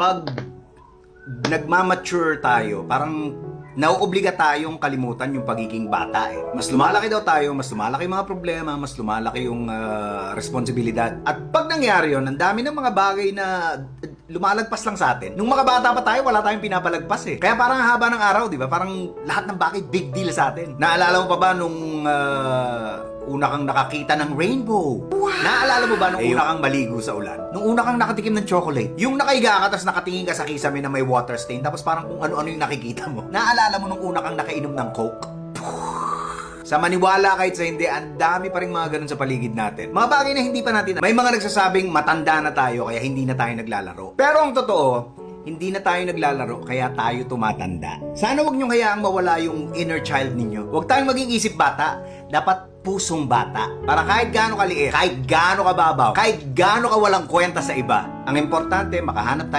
pag nagmamature tayo, parang nauobliga tayong kalimutan yung pagiging bata eh. Mas lumalaki daw tayo, mas lumalaki yung mga problema, mas lumalaki yung responsibilidad. At pag nangyari yun, ang dami ng mga bagay na lumalagpas lang sa atin. Nung mga bata pa tayo, wala tayong pinapalagpas eh. Kaya parang haba ng araw, di ba? Parang lahat ng bagay big deal sa atin. Naalala mo pa ba nung una kang nakakita ng rainbow? Wow! Naalala mo ba nung una kang maligo sa ulan? Nung una kang nakatikim ng chocolate? Yung nakaiga ka, tapos nakatingin ka sa kisame na may water stain, tapos parang kung ano-ano yung nakikita mo. Naalala mo nung una kang nakainom ng Coke? Sa maniwala kahit sa hindi, ang dami pa rin mga ganun sa paligid natin. Mga bagay na hindi pa natin. May mga nagsasabing matanda na tayo kaya hindi na tayo naglalaro. Pero ang totoo, hindi na tayo naglalaro kaya tayo tumatanda. Sana wag niyong hayaang mawala yung inner child ninyo. Huwag tayong maging isip bata. Dapat pusong bata. Para kahit gaano kaliit, kahit gaano kababaw, kahit gaano ka walang kwenta sa iba, ang importante, makahanap tayo